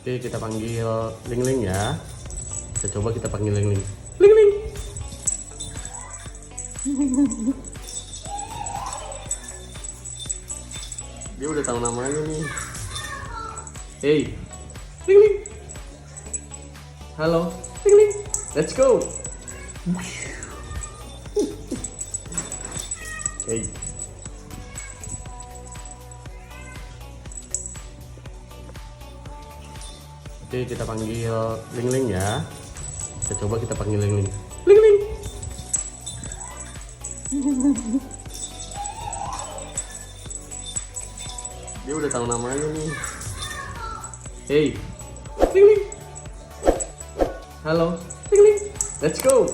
Oke, kita panggil Ling Ling ya. Kita panggil Ling Ling. Ling Ling. Dia udah tahu namanya nih. Hey, Ling Ling. Halo, Ling Ling. Let's go. Hey. Oke, kita panggil Ling Ling ya. Kita panggil Ling Ling. Ling Ling. Dia udah tahu namanya nih. Hey, Ling Ling. Halo, Ling Ling. Let's go.